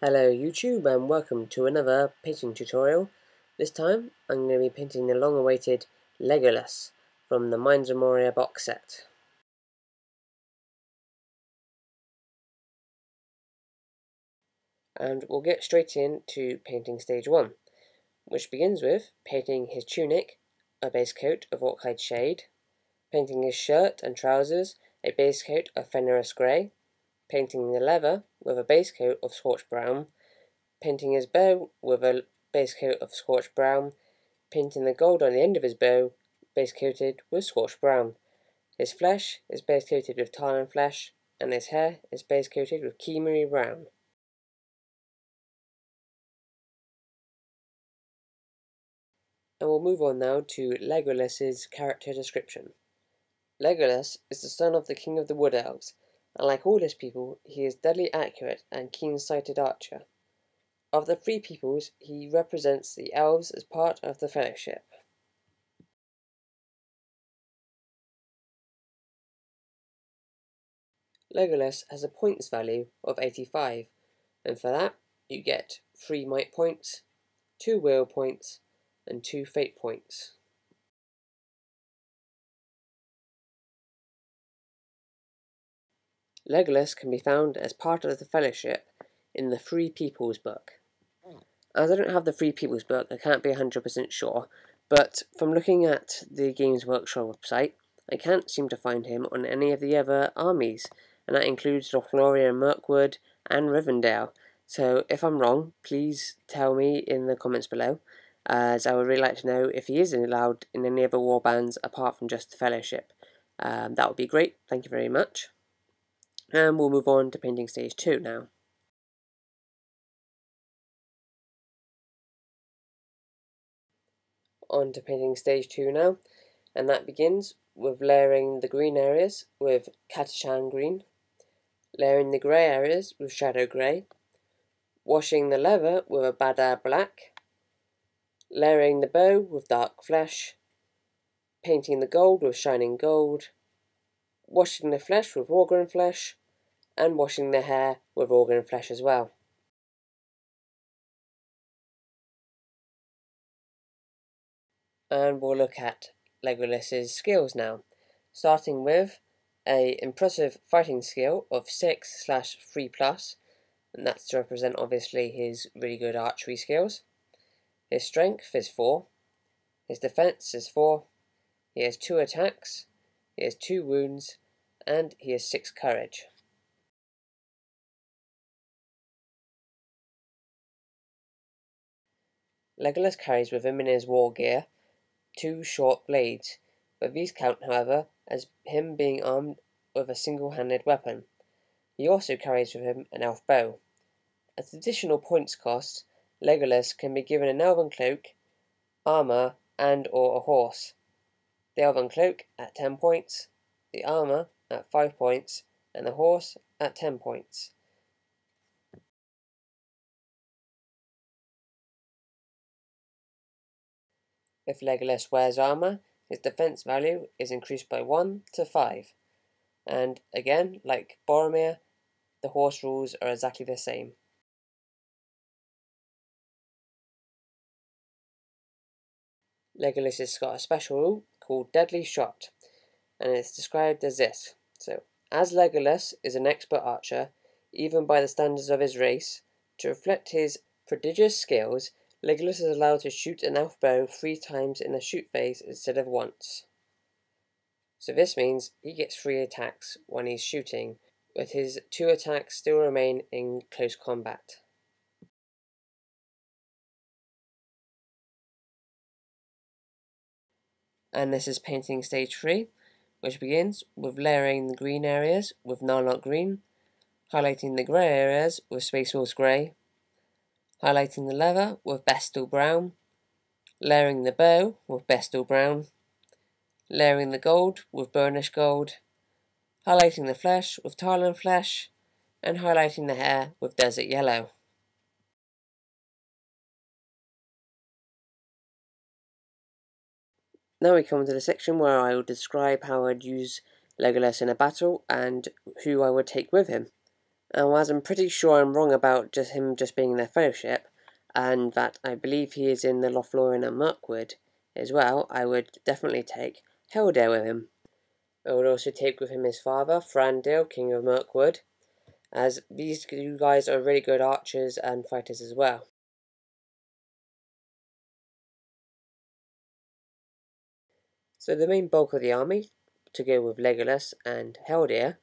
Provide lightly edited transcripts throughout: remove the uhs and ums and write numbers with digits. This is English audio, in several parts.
Hello YouTube and welcome to another painting tutorial. This time I'm going to be painting the long-awaited Legolas from the Mines of Moria box set. And we'll get straight into painting stage 1, which begins with painting his tunic, a base coat of orchid shade, painting his shirt and trousers, a base coat of Fenris grey, painting the leather with a base coat of scorched brown, painting his bow with a base coat of scorched brown, painting the gold on the end of his bow, base coated with scorched brown. His flesh is base coated with tar and flesh, and his hair is base coated with creamy brown. And we'll move on now to Legolas's character description. Legolas is the son of the king of the Wood Elves, and like all his people, he is deadly accurate and keen-sighted archer. Of the three peoples, he represents the elves as part of the Fellowship. Legolas has a points value of 85, and for that you get 3 might points, 2 will points, and 2 fate points. Legolas can be found as part of the Fellowship in the Free People's book. As I don't have the Free People's book, I can't be 100% sure, but from looking at the Games Workshop website, I can't seem to find him on any of the other armies, and that includes Lothlorien, Mirkwood, and Rivendell. So if I'm wrong, please tell me in the comments below, as I would really like to know if he is allowed in any other warbands apart from just the Fellowship. That would be great, thank you very much. And we'll move on to painting stage 2 now. On to painting stage 2 now, and that begins with layering the green areas with Catachan green, layering the grey areas with shadow grey, washing the leather with a Badar black, layering the bow with dark flesh, painting the gold with shining gold, washing the flesh with Organ flesh, and washing the hair with Organ flesh as well. And we'll look at Legolas's skills now, starting with a impressive fighting skill of 6/3+, and that's to represent obviously his really good archery skills. His strength is 4, his defense is 4, he has 2 attacks, he has 2 wounds, and he has 6 courage. Legolas carries with him in his war gear 2 short blades, but these count, however, as him being armed with a single-handed weapon. He also carries with him an elf bow. As additional points cost, Legolas can be given an elven cloak, armour, and or a horse. The elven cloak at 10 points, the armour at 5 points, and the horse at 10 points. If Legolas wears armour, his defense value is increased by 1 to 5. And again, like Boromir, the horse rules are exactly the same. Legolas has got a special rule called Deadly Shot, and it's described as this. So, as Legolas is an expert archer, even by the standards of his race, to reflect his prodigious skills, Legolas is allowed to shoot an elf bow 3 times in the shoot phase instead of once. So this means he gets 3 attacks when he's shooting, but his 2 attacks still remain in close combat. And this is painting stage 3, which begins with layering the green areas with Narlock green, highlighting the grey areas with Space Wolves grey, highlighting the leather with Bestel brown, layering the bow with Bestel brown, layering the gold with Burnished gold, highlighting the flesh with Tarlan flesh, and highlighting the hair with Desert yellow. Now we come to the section where I will describe how I'd use Legolas in a battle and who I would take with him. And as I'm pretty sure I'm wrong about him being in their fellowship, and that I believe he is in the Lothlorien and Mirkwood as well, I would definitely take Helder with him. I would also take with him his father, Frandil, King of Mirkwood, as these two guys are really good archers and fighters as well. So the main bulk of the army, to go with Legolas and Helder,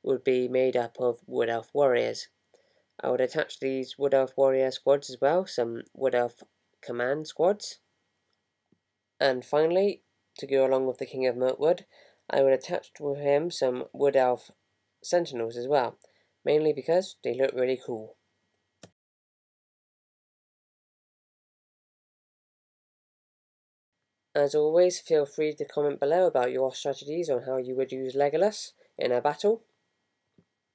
would be made up of Wood Elf warriors. I would attach these Wood Elf warrior squads as well, some Wood Elf command squads. And finally, to go along with the King of Mirkwood, I would attach with him some Wood Elf sentinels as well, mainly because they look really cool. As always, feel free to comment below about your strategies on how you would use Legolas in a battle,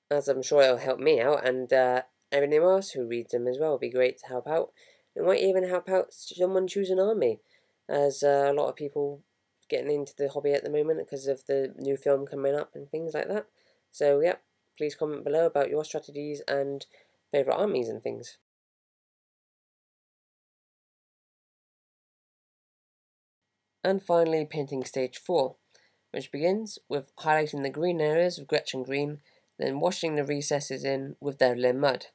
as I'm sure it'll help me out, and everyone else who reads them as well. It'll be great to help out. It might even help out someone choose an army, as a lot of people getting into the hobby at the moment because of the new film coming up and things like that. So yeah, please comment below about your strategies and favourite armies and things. And finally, painting stage 4, which begins with highlighting the green areas with Gretchen green, then washing the recesses in with Devlin mud.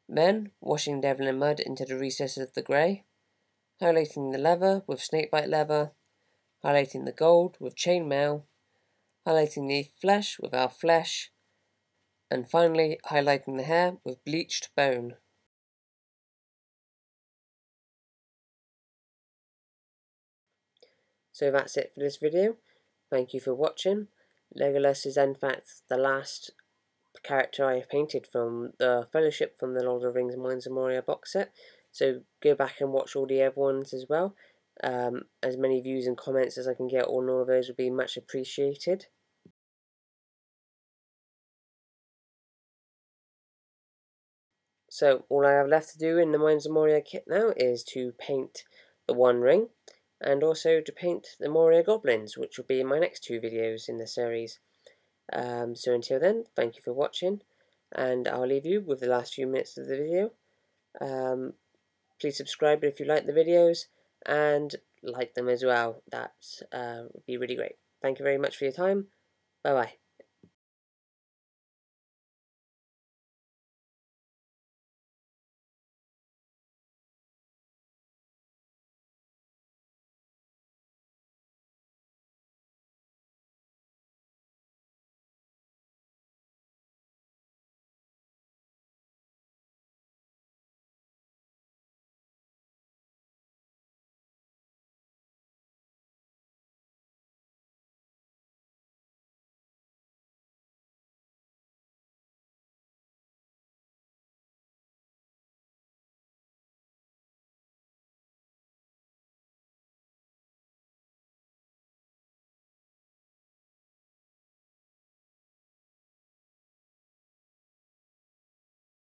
Then washing Devlin mud into the recesses of the grey, highlighting the leather with snakebite leather, highlighting the gold with chainmail, highlighting the flesh with our flesh, and finally highlighting the hair with bleached bone. So that's it for this video. Thank you for watching. Legolas is in fact the last character I have painted from the Fellowship from the Lord of the Rings Mines of Moria box set. So go back and watch all the other ones as well. As many views and comments as I can get on all of those would be much appreciated. So all I have left to do in the Mines of Moria kit now is to paint the One Ring, and also to paint the Moria Goblins, which will be in my next 2 videos in the series. So until then, thank you for watching, and I'll leave you with the last few minutes of the video. Please subscribe if you like the videos, and like them as well. That would be really great. Thank you very much for your time. Bye bye.